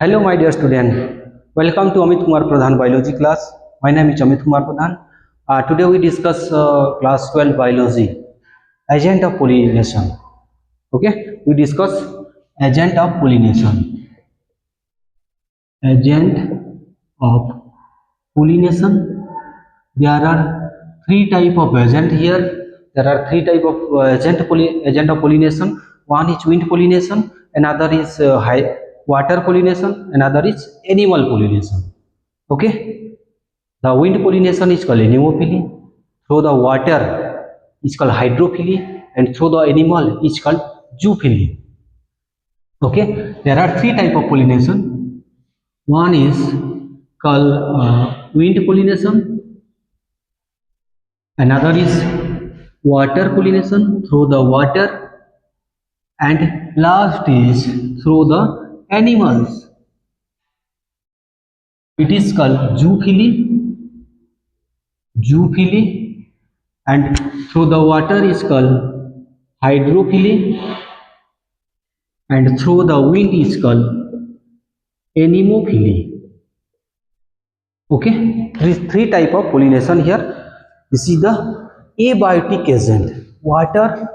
Hello, my dear student. Welcome to Amit Kumar Pradhan Biology class. My name is Amit Kumar Pradhan. Today we discuss class 12 biology, agent of pollination. Okay, we discuss agent of pollination. Agent of pollination. There are three type of agent here. There are three type of agent of pollination. One is wind pollination, another is water pollination, another is animal pollination. Okay, the wind pollination is called anemophily, through the water is called hydrophily, and through the animal is called zoophily. Okay, there are three type of pollination. One is called wind pollination, another is water pollination through the water, and last is through the animals. It is called zoophily, and through the water is called hydrophily, and through the wind is called anemophily. Okay, there is three type of pollination here. This is the abiotic agent. Water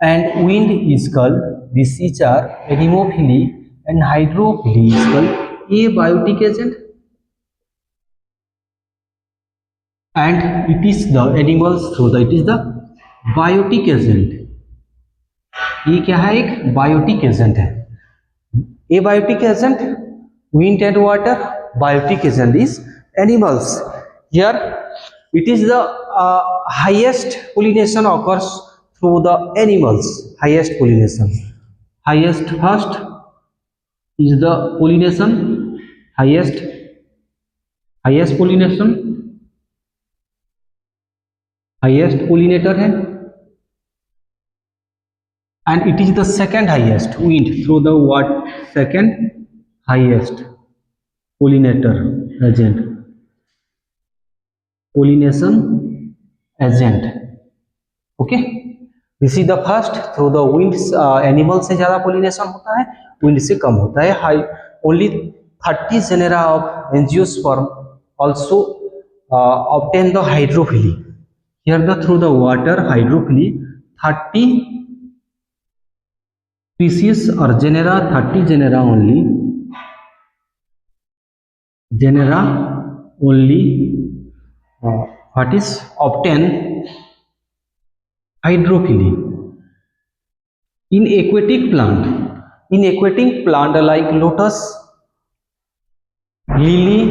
and wind is called, this is our anemophily, and hydrophily is called abiotic agent, and it is the animals through the, it is the biotic agent. ये क्या है? एक biotic agent है. Abiotic agent, wind and water. Biotic agent is animals. Here it is the highest pollination occurs through the animals. Highest pollination, highest first is the pollination, highest pollination, highest pollinator है, and it is the second highest, wind, through the what, second highest pollinator agent, pollination agent. Okay, this is the first. Through the wind, animal से ज्यादा pollination होता है, wind से कम होता है. High, only 30 genera of angiosperm also obtain the hydrophily. Here the through the water hydrophily, 30 species or genera, 30 genera only, what is obtain hydrophily. In aquatic plant like lotus, lily,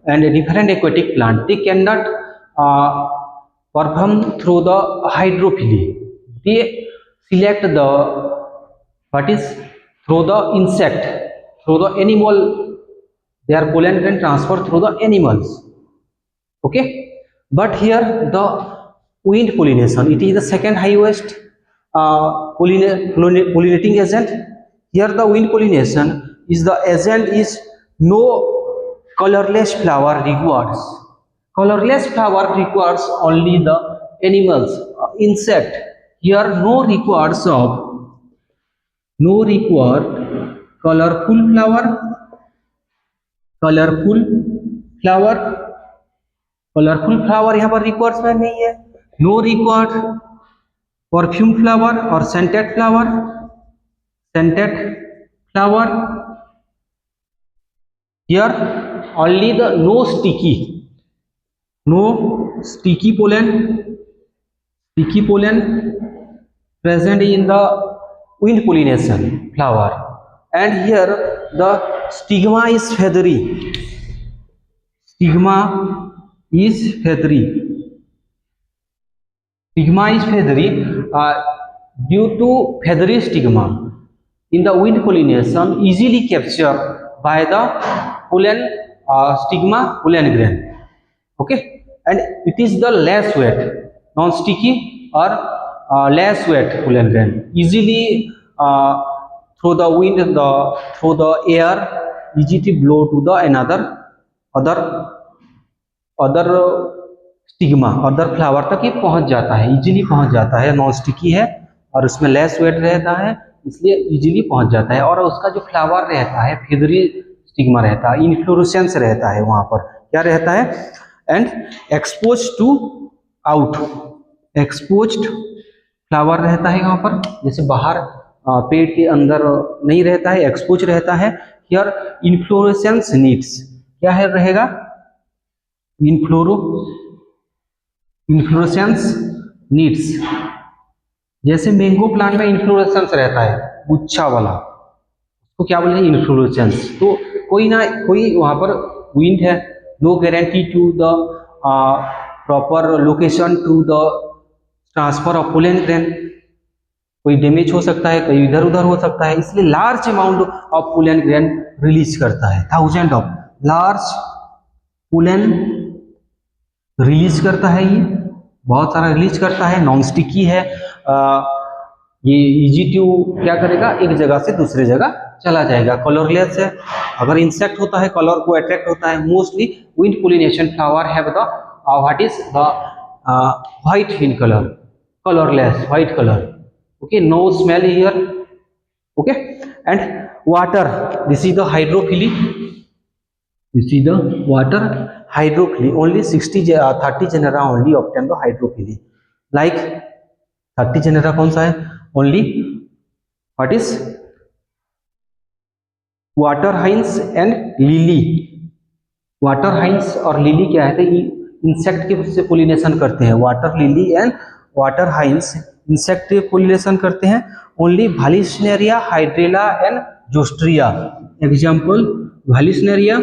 and different aquatic plant, they cannot perform through the hydrophily. They select the, what is, through the insect, through the animal, their pollen can transfer through the animals. Okay, but here the wind pollination, it is the second highest pollinating agent. Here the wind pollination is the agent is no colorless flower requires. Colorless flower requires only the animals, insect. Here no requires colorful flower यहाँ पर रिक्वायर्समेंट नहीं है. No required perfume flower और scented flower. Here only the no sticky pollen present in the wind pollination flower, and here the stigma is feathery. Stigma is feathery due to feathery stigma in the wind pollination easily captured by the pollen pollen grain. Okay, and it is the less wet, non-sticky or less wet pollen grain, easily through the wind, through the air, easily blow to the other stigma, other flower तक ये पहुंच जाता है, easily पहुंच जाता है. Non sticky है और उसमें लेस वेट रहता है, इसलिए इजीली पहुंच जाता है। और उसका जो फ्लावर रहता है फेदरी स्टिग्मा रहता है, इन्फ्लोरेसेंस रहता है वहां पर, क्या रहता है, and expose to out, exposed flower रहता है यहाँ पर, जैसे बाहर पेड़ के अंदर नहीं रहता है, एक्सपोज रहता है। हियर इन्फ्लोरेसेंस नीड्स क्या है रहेगा, इन्फ्लोरेसेंस नीड्स, जैसे मैंगो प्लांट में इन्फ्लोरेसेंस रहता है गुच्छा वाला, तो क्या बोलते हैं इन्फ्लोरेसेंस। तो कोई ना कोई वहां पर विंड है, no guarantee to the proper location to the transfer of pollen grain, कोई डैमेज हो सकता है, कहीं इधर उधर हो सकता है, इसलिए large amount of pollen grain release करता है, thousand of large pollen release करता है, ये बहुत सारा रिलीज करता है, नॉन स्टिकी है, ये इजी टू क्या करेगा, एक जगह से दूसरे जगह चला जाएगा, कलरलेस है, अगर इंसेक्ट होता है कलर को अट्रैक्ट होता है। Mostly wind pollination flower have the what is the white in colour, colourless white colour, okay, no smell here, okay, and water, this is the hydrophily, this is the water hydrophily, only 30 genera only obtain the hydrophily, like 30 genera कौन सा है, only what is water hyacinths and lily, water hyacinths और lily क्या है, insect के से pollination करते हैं, वाटर लिली एंड वाटर हाइंस इंसेक्ट के पोलिनेशन करते हैं, only Vallisneria, Hydrilla and Zostera, example Vallisneria,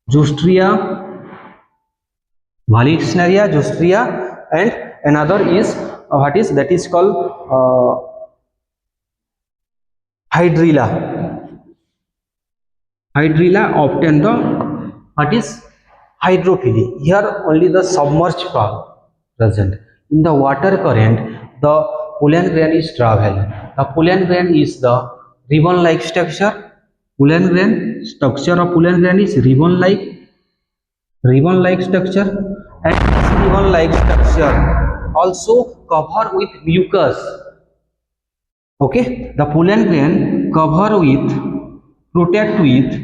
Zostera, Vallisneria Zostera, and another is what is that is called hydrilla, hydrilla obtain the what is hydrophily, here only the submerged part present, in the water current the pollen grain is travel, the pollen grain is the ribbon like structure, pollen grain structure of pollen grain is ribbon like structure, and this ribbon like structure also cover with mucus, okay, the pollen grain cover with protect with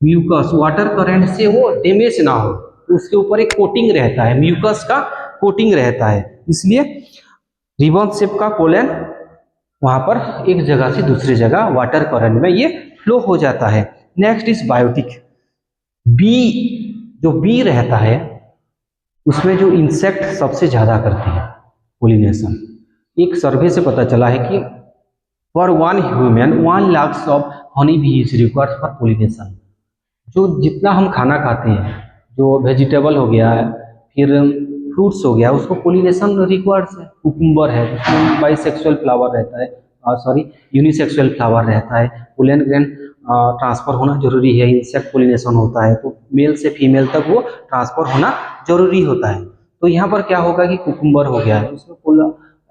mucus, water current से वो damage ना हो, तो उसके ऊपर एक coating रहता है, म्यूकस का कोटिंग रहता है, इसलिए रिबन शेप का पोलन वहां पर एक जगह से दूसरी जगह वाटर करंट में ये फ्लो हो जाता है। नेक्स्ट इज बायोटिक, बी, जो बी रहता है उसमें जो इंसेक्ट सबसे ज्यादा करती है पोलिनेशन, एक सर्वे से पता चला है कि for 1 human 1 lakh of honey bee is required for pollination, जो जितना हम खाना खाते हैं, जो वेजिटेबल हो गया है, फिर फ्रूट्स हो गया, उसको पोलिनेशन रिक्वायर्ड है। कुकुम्बर है, उसमें बाइसेक्सुअल फ्लावर रहता है, सॉरी यूनिसेक्सुअल फ्लावर रहता है, पोलन ग्रेन ट्रांसफर होना जरूरी है, इंसेक्ट पोलिनेशन होता है तो मेल से फीमेल तक वो ट्रांसफर होना जरूरी होता है। तो यहाँ पर क्या होगा कि कुकुम्बर हो गया है, उसमें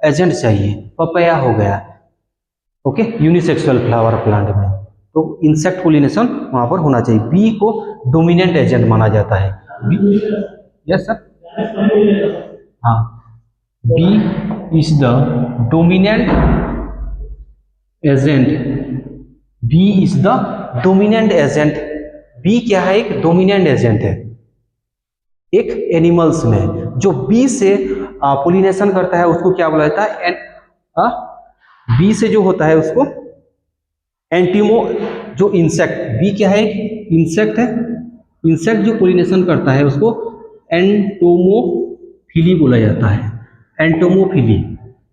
एजेंट चाहिए, पपाया हो गया, ओके, यूनिसेक्सुअल फ्लावर प्लांट में, तो इंसेक्ट पोलिनेशन वहां पर होना चाहिए। बी को डोमिनेंट एजेंट माना जाता है, यस सर, हाँ, B is the dominant agent, B is the dominant agent, B क्या है, एक डोमिनेंट एजेंट है एक एनिमल्स में, जो बी से पोलिनेशन करता है उसको क्या बोला जाता है, बी से जो होता है उसको एंटीमो, जो इंसेक्ट, बी क्या है, इंसेक्ट है, इंसेक्ट जो पोलिनेशन करता है उसको एंटोमोफिली बोला जाता है, एंटोमोफिली,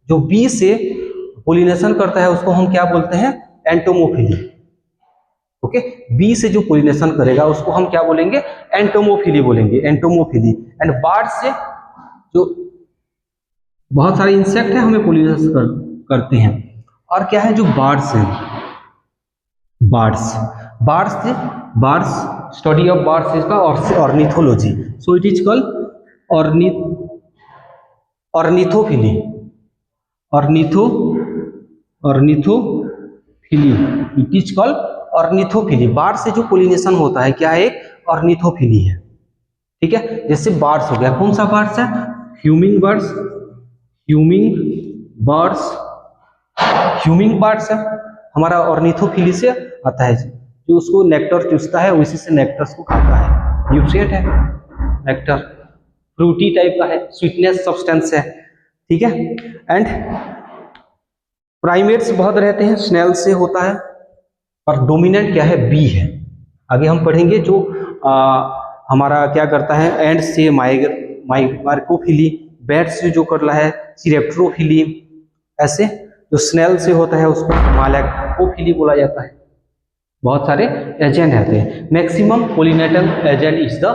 जो बी से पोलिनेशन करता है उसको हम क्या बोलते हैं, एंटोमोफिली, ओके, बी से जो पोलिनेशन करेगा उसको हम क्या बोलेंगे, एंटोमोफिली बोलेंगे, एंटोमोफिली। एंड बर्ड से जो बहुत सारे इंसेक्ट है हमें पोलिनेशन करते हैं, और क्या है जो बर्ड्स हैं, birds study of birds is का ornithology, so it is called ornithophily, ornithophily, it is called ornithophily, bird से जो पोलिनेशन होता है क्या है, एक ऑर्निथोफिली है। ठीक है, जैसे बार्ड्स हो गया, कौन सा बार्ड्स है, humming birds, humming birds, humming birds है हमारा ऑर्निथोफिली से आता है, जो उसको नेक्टर चूसता है उसी से नेक्टर्स को खाता है, न्यूट्रिएंट है नेक्टर, फ्रूटी टाइप का है, स्वीटनेस सब्सटेंस है। ठीक है, एंड प्राइमेट्स बहुत रहते हैं, स्नेल से होता है, और डोमिनेंट क्या है, बी है। आगे हम पढ़ेंगे जो हमारा क्या करता है, एंड से मार्कोफिली, बैट से जो कर रहा है सिरेप्ट्रोफिली, ऐसे जो स्नेल से होता है उसको मालेकोफिली बोला जाता है। बहुत सारे एजेंट रहते हैं। Maximum pollinating agent is the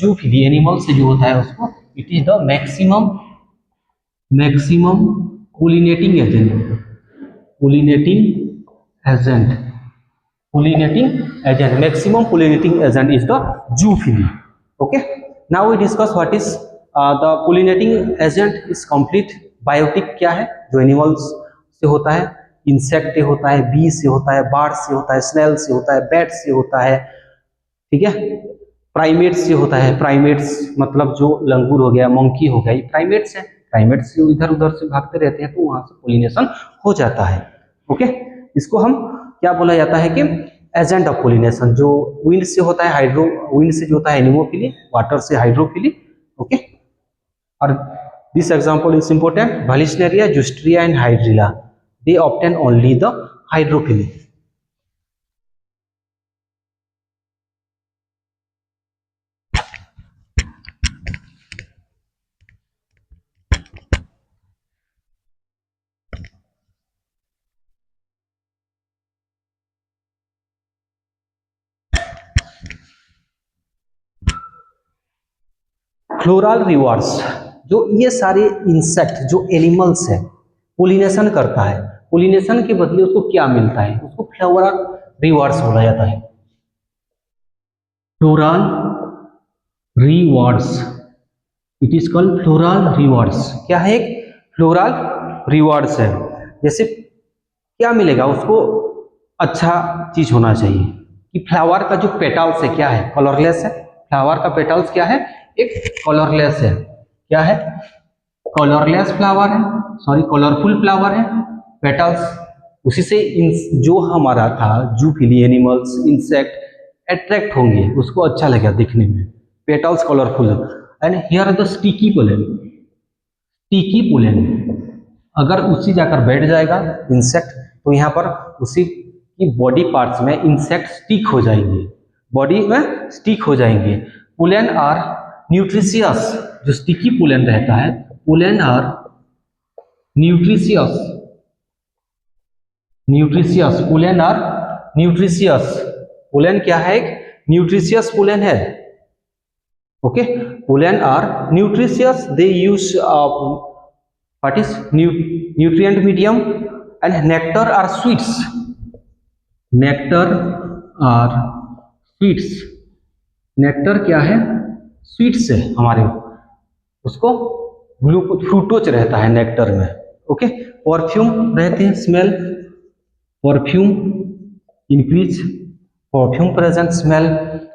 zoophily, animal से जो होता है उसको, it is the maximum pollinating agent, maximum pollinating agent is the zoophily. Okay, now we discuss what is the pollinating agent is complete. Biotic क्या है, जो animals से होता है, इंसेक्ट से होता है, बी से होता है, बार्ड से होता है, स्नेल से होता है, बैट से होता है। ठीक है, प्राइमेट्स से होता है, प्राइमेट्स मतलब जो लंगूर हो गया, मंकी हो गया, ये प्राइमेट्स है, प्राइमेट्स से इधर उधर से भागते रहते हैं तो वहां से पोलिनेशन हो जाता है। ओके, इसको हम क्या बोला जाता है कि एजेंट ऑफ पोलिनेशन। जो विंड से होता है, विंड से जो होता है एनिमोफिली, वाटर से हाइड्रोफिली। ओके, और this example is important, Vallisneria, Zostera and Hydrilla, they obtain only the hydrophily. Floral rewards, जो ये सारे इंसेक्ट जो एनिमल्स है पोलिनेशन करता है, पोलिनेशन के बदले उसको क्या मिलता है, उसको फ्लोरल रिवार्ड्स बोला जाता है। Floral rewards, it is called floral rewards. क्या है, एक फ्लोरल रिवार्ड्स है। जैसे क्या मिलेगा उसको, अच्छा चीज होना चाहिए कि फ्लावर का जो पेटल्स है क्या है, कलरलेस है। फ्लावर का पेटल्स क्या है, एक कलरलेस है। क्या है, कलरलेस फ्लावर है, सॉरी कलरफुल फ्लावर है। पेटल्स उसी से जो हमारा था जूफिली, एनिमल्स, इंसेक्ट अट्रैक्ट होंगे, उसको अच्छा लगेगा दिखने में, petals colourful. And here the sticky pollen, sticky pollen अगर उसी जाकर बैठ जाएगा इंसेक्ट, तो यहाँ पर उसी की बॉडी पार्ट्स में इंसेक्ट स्टिक हो जाएंगे, बॉडी में स्टिक हो जाएंगे। पोलन आर न्यूट्रिशियस, जो स्टिकी पोलन रहता है, pollen are nutritious, pollen are nutritious. Pollen क्या है, एक न्यूट्रिशियस पोलन है। Okay, pollen are nutritious, they use what is nutrient medium, and nectar are sweets, nectar are sweets, nectar क्या है, sweets है हमारे, उसको ग्लूकोज फ्रूटोज रहता है नेक्टर में। ओके, परफ्यूम रहते हैं, smell, perfume increase, perfume present, smell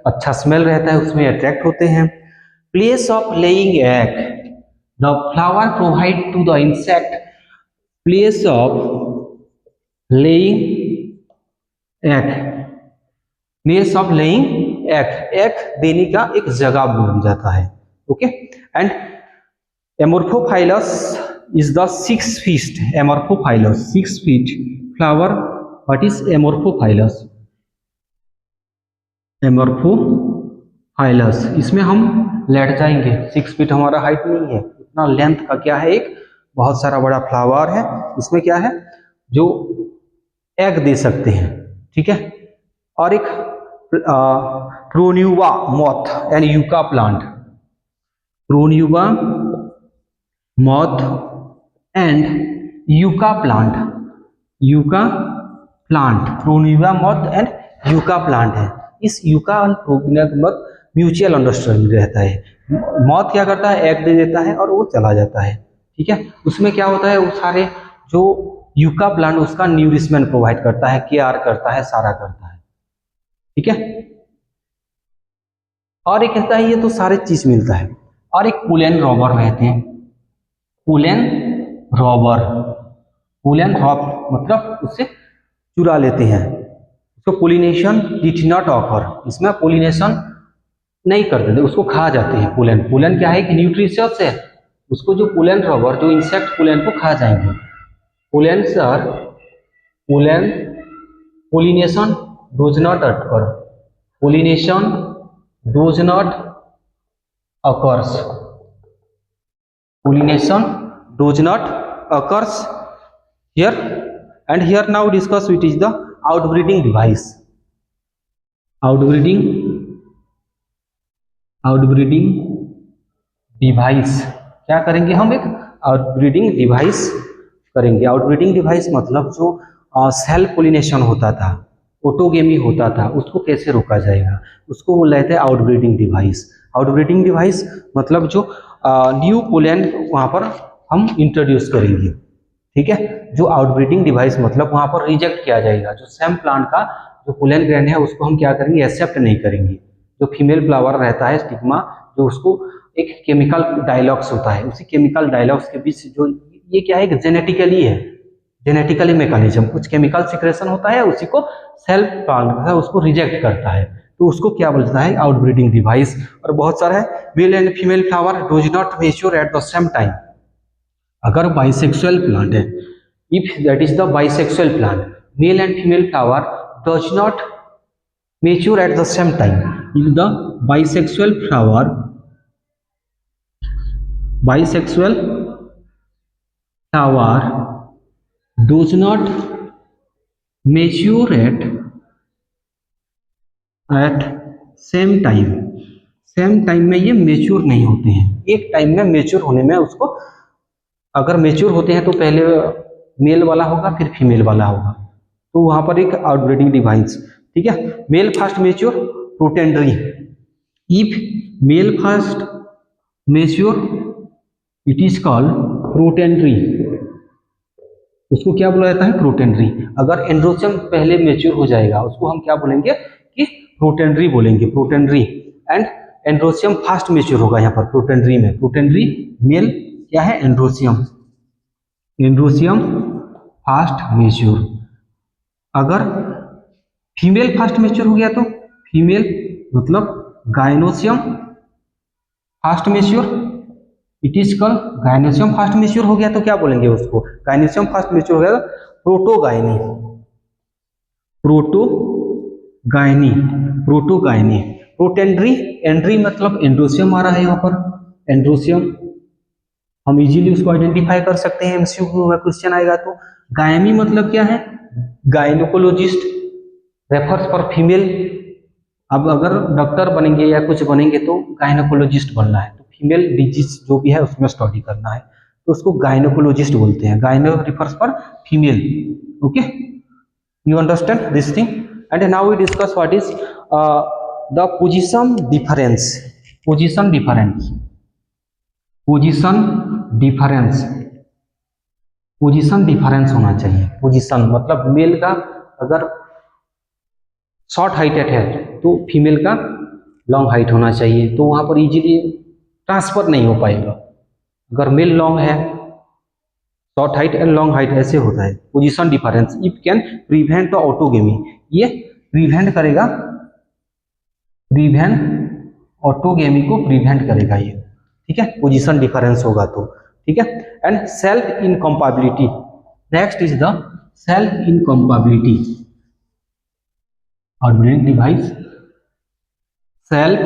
अच्छा स्मेल रहता है, उसमें अट्रैक्ट होते हैं। Place of laying egg, the flower provide to the insect place of laying egg, place of laying egg, egg देने का एक जगह बन जाता है। Okay, and Amorphophallus is the 6 feet, amorphophilous 6 feet flower. What is amorphophilous? एमोर्फोफाइलस, इसमें हम late जाएंगे, 6 फीट हमारा हाइट नहीं है, इतना लेंथ का क्या है, एक बहुत सारा बड़ा फ्लावर है, इसमें क्या है जो एग दे सकते हैं। ठीक है, और एक pronuba moth and yucca plant, pronuba moth and yucca plant, yucca plant, pronuba moth and yucca plant है। इस यूका और प्रोन्यूवा म्यूचुअल अंडरस्टैंडिंग रहता है, मॉथ क्या करता है, एग दे देता है और वो चला जाता है। ठीक है, उसमें क्या होता है, वो सारे जो यूका प्लांट उसका न्यूरिशमेंट प्रोवाइड करता है, केयर करता है, सारा करता है। ठीक है। और एक कहता है ये तो सारे चीज मिलता है। और एक पुल एंड रॉबर रहते हैं, pull and robber, pull and rob मतलब उससे चुरा लेते हैं। उसको पोलिनेशन डिड नॉट ऑकर, इसमें पोलिनेशन नहीं कर देते, उसको खा जाते हैं। पुलन, पुलन क्या है कि न्यूट्रिशियस है, उसको जो पुलन रबर जो इंसेक्ट पुलन को खा जाएंगे। Pollen sir, pollen pollination does not occur, pollination does not occurs, pollination does not occurs here. And here now discuss which is the outbreeding device. outbreeding device क्या करेंगे हम, एक आउटब्रीडिंग डिवाइस करेंगे। Outbreeding device मतलब जो self pollination होता था, autogamy होता था, उसको कैसे रोका जाएगा, उसको बोल रहे थे आउटब्रीडिंग डिवाइस। आउटब्रीडिंग डिवाइस मतलब जो न्यू पोलन वहाँ पर हम इंट्रोड्यूस करेंगे, ठीक है। जो आउटब्रीडिंग डिवाइस मतलब वहाँ पर रिजेक्ट किया जाएगा, जो सेम प्लांट का जो पोलन ग्रेन है उसको हम क्या करेंगे, एक्सेप्ट नहीं करेंगे। जो फीमेल फ्लावर रहता है स्टिग्मा, जो उसको एक केमिकल डायलॉग्स होता है, उसी केमिकल डायलॉग्स के बीच जो ये क्या है, जेनेटिकली है, जेनेटिकली मैकेनिज्म, कुछ केमिकल सिक्रेशन होता है, उसी को सेल्फ प्लांट उसको रिजेक्ट करता है, तो उसको क्या बोलता है, आउटब्रीडिंग डिवाइस। और बहुत सारा है, male and female flower dose not mature at the same time. अगर बाइसेक्सुअल प्लांट है, if that is the bisexual plant, male and female flower dose not mature at the same time, if the bisexual flower, bisexual flower does not mature at same time, same time में ये mature नहीं होते हैं, एक time में mature होने में उसको, अगर मेच्योर होते हैं तो पहले मेल वाला होगा फिर फीमेल वाला होगा, तो वहां पर एक आउटब्रीडिंग डिवाइस, ठीक है। Male first mature protandry, if male first mature it is called protandry, उसको क्या बोला जाता है, प्रोटेंडरी। अगर एंड्रोसियम पहले मेच्योर हो जाएगा उसको हम क्या बोलेंगे कि प्रोटेंडरी बोलेंगे, प्रोटेंडरी। एंड एंड्रोसियम फास्ट मेच्योर होगा यहाँ पर प्रोटेंडरी में, प्रोटेंडरी मेल क्या है, एंड्रोसियम, एंड्रोसियम फास्ट मेच्योर। अगर फीमेल फास्ट मेच्योर हो गया तो फीमेल मतलब gynoecium fast mature, it is called gynoecium fast mature हो गया तो क्या बोलेंगे उसको, गायनोसियम फास्ट मेच्योर हो गया तो प्रोटोगायनी, प्रोटोगायनी, प्रोटोगायनी। प्रोटेंडरी, एंड्री मतलब एंड्रोसियम आ रहा है यहाँ पर, एंड्रोसियम हम इजीली उसको आइडेंटिफाई कर सकते हैं, एमसीक्यू में क्वेश्चन आएगा तो। गायनी मतलब क्या है, गायनोकोलॉजिस्ट, रेफर्स फॉर फीमेल। अब अगर डॉक्टर बनेंगे या कुछ बनेंगे तो गायनोकोलॉजिस्ट बनना है, तो फीमेल डिजीज जो भी है उसमें स्टडी करना है, तो उसको गायनोकोलॉजिस्ट बोलते हैं। Gyno refers for female, okay, you understand this thing. And now we discuss what is the position difference, position difference, position difference, position difference होना चाहिए। पोजीशन मतलब मेल का अगर शॉर्ट हाइटेड है तो फीमेल का लॉन्ग हाइट होना चाहिए, तो वहां पर इजीली ट्रांसफर नहीं हो पाएगा। अगर मेल लॉन्ग है, short height and long height ऐसे होता है। Position difference if can prevent the autogamy, ये प्रिवेंट करेगा, प्रिवेंट ऑटोगेमी को प्रिवेंट करेगा ये, ठीक है, पोजीशन डिफरेंस होगा तो, ठीक है। And self incompatibility, next is the self incompatibility, outbreeding device, self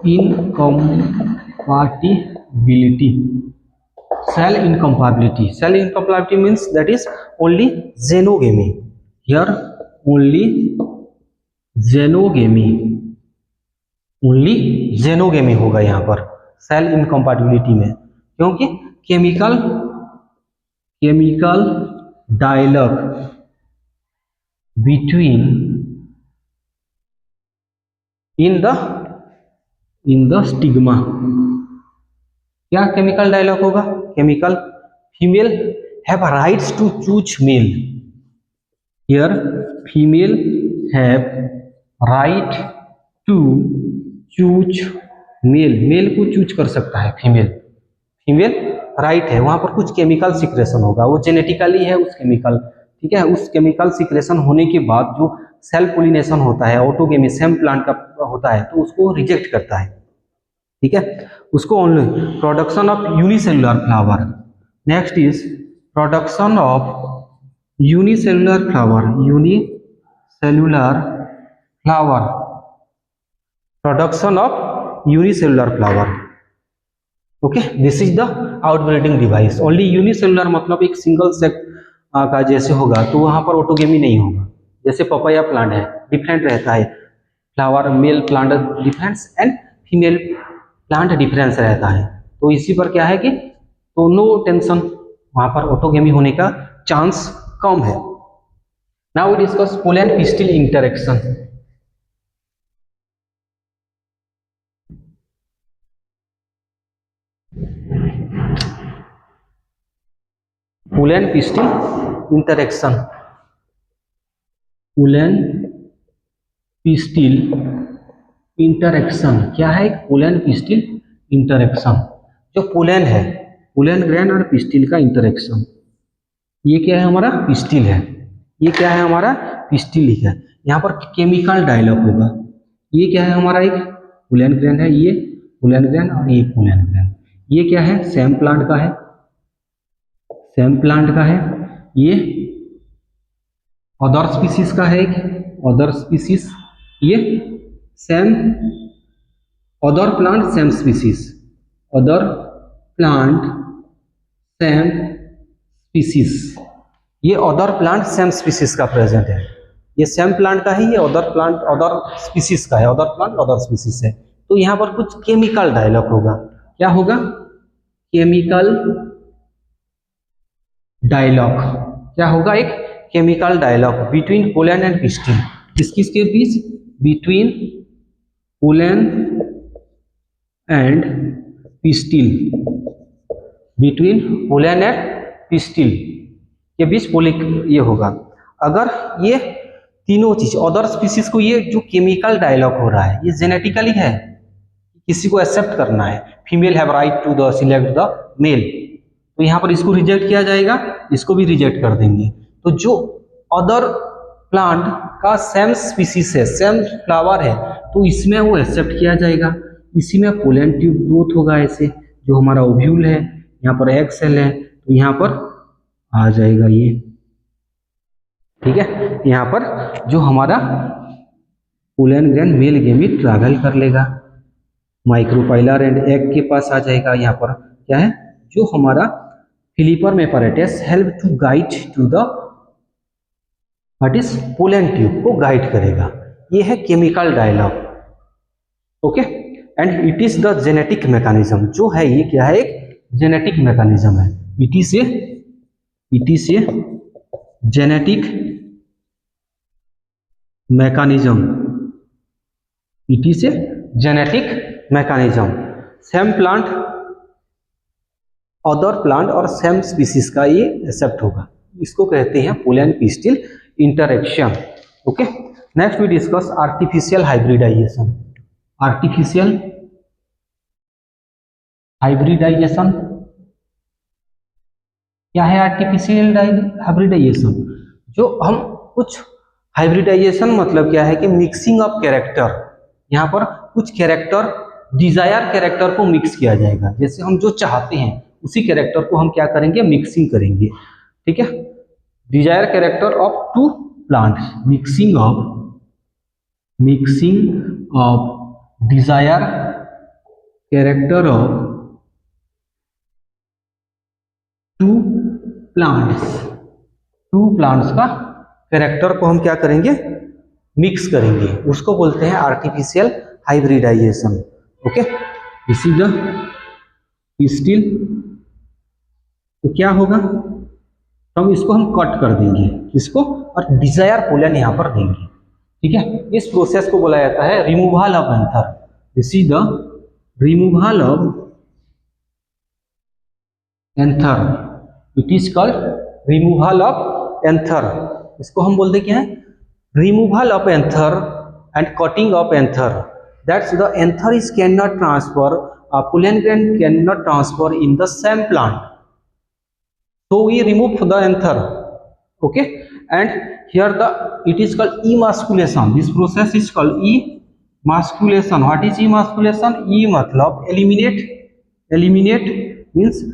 incompatibility, cell incompatibility, cell incompatibility means that is only xenogamy, here only xenogamy, only xenogamy होगा यहाँ पर सेल इनकम्पैटिबिलिटी में, क्योंकि chemical dialogue between in the stigma, क्या chemical dialogue होगा, chemical, female have rights to choose male, here female have right to choose male, male को choose कर सकता है फीमेल, फीमेल राइट है, वहां पर कुछ केमिकल सिक्रेशन होगा, वो जेनेटिकली है उस केमिकल, ठीक है, उस केमिकल सिक्रेशन होने के बाद जो सेल्फ पोलिनेशन होता है, ऑटोगेमी सेम प्लांट का होता है, तो उसको रिजेक्ट करता है, ठीक है, उसको only production of unicellular flower. Next is production of unicellular flower, unicellular flower, production of unicellular flower. Okay, this is the outbreeding device. Only unicellular मतलब एक सिंगल सेक्स का जैसे होगा तो वहां पर ऑटोगेमी नहीं होगा। जैसे पपाया प्लांट है, डिफरेंट रहता है flower, male plant difference and female plant difference रहता है, तो इसी पर क्या है कि तो नो टेंशन, वहां पर ऑटोगेमी होने का चांस कम है। Now we discuss pollen pistil interaction. Pollen pistil interaction, pollen pistil interaction क्या है? एक पोलन पिस्टिल इंटरेक्शन, जो पोलन है, पोलन ग्रेन और पिस्टिल का इंटरेक्शन, ये क्या है हमारा पिस्टिल है, ये क्या है हमारा पिस्टिल ही है। यहाँ पर केमिकल डायलॉग होगा, ये क्या है हमारा एक पोलन ग्रेन है, ये पोलन ग्रेन और ये पोलन ग्रेन, ये क्या है सेम प्लांट का है, सेम प्लांट का है, ये अदर स्पीसीज का है, एक अदर स्पीसीज, ये same other plant same species, other plant same species, ये अदर प्लांट सेम स्पीसीज का प्रेजेंट है, ये सेम प्लांट का है, ये अदर प्लांट अदर स्पीसीज का है, अदर प्लांट अदर स्पीसीज है। तो यहाँ पर कुछ केमिकल डायलॉग होगा, क्या होगा केमिकल डायलॉग, क्या होगा एक chemical dialogue between pollen and pistil, किस किस के बीच, between pollen and pistil, between pollen and pistil के बीच पोलिक ये होगा। अगर ये तीनों चीज अदर स्पीसीज को, ये जो केमिकल डायलॉग हो रहा है ये जेनेटिकली है, किसी को एक्सेप्ट करना है, female have right to the select the male, तो यहाँ पर इसको रिजेक्ट किया जाएगा, इसको भी रिजेक्ट कर देंगे। तो जो अदर प्लांट का सेम स्पीसीज है, सेम फ्लावर है, तो इसमें वो एक्सेप्ट किया जाएगा, इसी में पोलन ट्यूब ग्रोथ होगा, ऐसे जो हमारा ओव्यूल है, यहाँ पर एग सेल है, तो यहाँ पर आ जाएगा ये, ठीक है, यहाँ पर जो हमारा pollen grain male gamete travel कर लेगा, माइक्रोपाइलर एंड एग के पास आ जाएगा, यहाँ पर क्या है जो हमारा filiform apparatus help to guide to the what is pollen tube को गाइड करेगा, ये है chemical dialogue. Okay, and it is the genetic mechanism, जो है ये क्या है एक जेनेटिक मैकेनिज्म है, it is a genetic mechanism, it is a genetic mechanism, same plant other plant और सेम स्पीसीज का ये एक्सेप्ट होगा, इसको कहते हैं pollen pistil interaction. Okay, next we discuss artificial hybridisation. Artificial hybridisation क्या है? आर्टिफिशियल हाइब्रिडाइजेशन, जो हम कुछ हाइब्रिडाइजेशन मतलब क्या है कि मिक्सिंग ऑफ कैरेक्टर, यहाँ पर कुछ कैरेक्टर डिजायर कैरेक्टर को मिक्स किया जाएगा, जैसे हम जो चाहते हैं उसी कैरेक्टर को हम क्या करेंगे मिक्सिंग करेंगे, ठीक है, desire character of two plants, mixing of desire character of two plants का कैरेक्टर को हम क्या करेंगे मिक्स करेंगे, उसको बोलते हैं artificial hybridisation. Okay, this is the pistil, तो क्या होगा हम इसको हम कट कर देंगे इसको और डिजायर पोलन यहाँ पर देंगे, ठीक है, इस प्रोसेस को बोला जाता है removal of anther, this is the removal of anther, it is called removal of anther, इसको हम बोलते क्या है removal of anther and cutting of anther. That's the anther is cannot transfer, pollen grain cannot transfer in the same plant. So we remove the anther. Okay, and here the it is called emasculation. This process is called emasculation. What is emasculation? E matlab eliminate. Eliminate means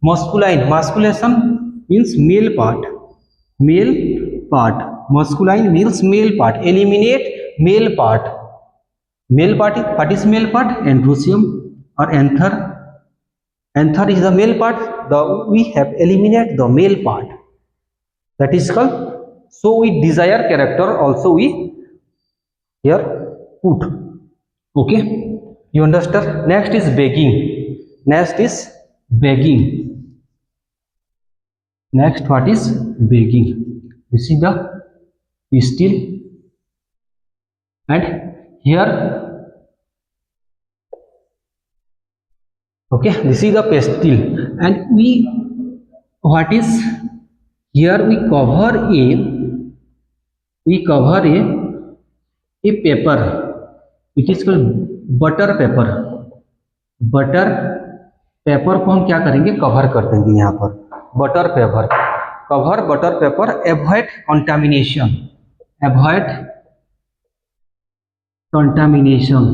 masculine. Masculation means male part. Male part. Masculine means male part. Eliminate male part. Male part is, what is male part? Androcium or anther. Anther is the male part. We have eliminate the male part. That is called. So we desire character also we here put. Okay, you understand? Next is begging. Next is begging. Next, what is begging? This is the pistil, and here, okay, this is the pistil, and we, what is here? We cover a paper. It is called butter paper. Butter paper को हम क्या करेंगे? Cover कर देंगे यहाँ पर butter paper. Cover butter paper. Avoid contamination. Avoid contamination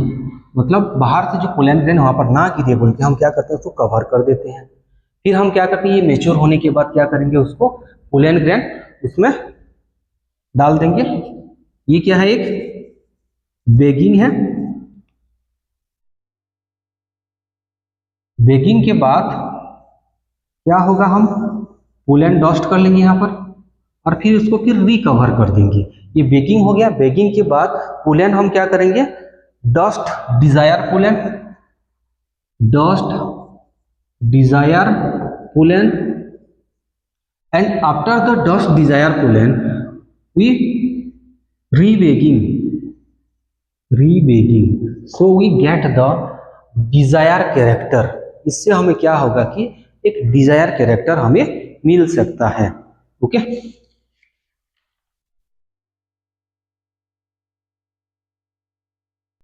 मतलब बाहर से जो पोलन ग्रेन वहां पर ना गिरे बोल के हम क्या करते हैं? उसको कवर कर देते हैं. फिर हम क्या करते हैं? ये मेच्योर होने के बाद क्या करेंगे? उसको पोलन ग्रेन उसमें डाल देंगे. ये क्या है? एक बेगिंग है. बेगिंग के बाद क्या होगा? हम पोलन डस्ट कर लेंगे यहाँ पर और फिर उसको फिर रिकवर कर देंगे. ये बेगिंग हो गया. बेगिंग के बाद पोलन हम क्या करेंगे? Dust desire pollen. Dust desire pollen, and after the dust desire pollen we rebagging. So we get the desire character. इससे हमें क्या होगा कि एक डिजायर कैरेक्टर हमें मिल सकता है. ओके.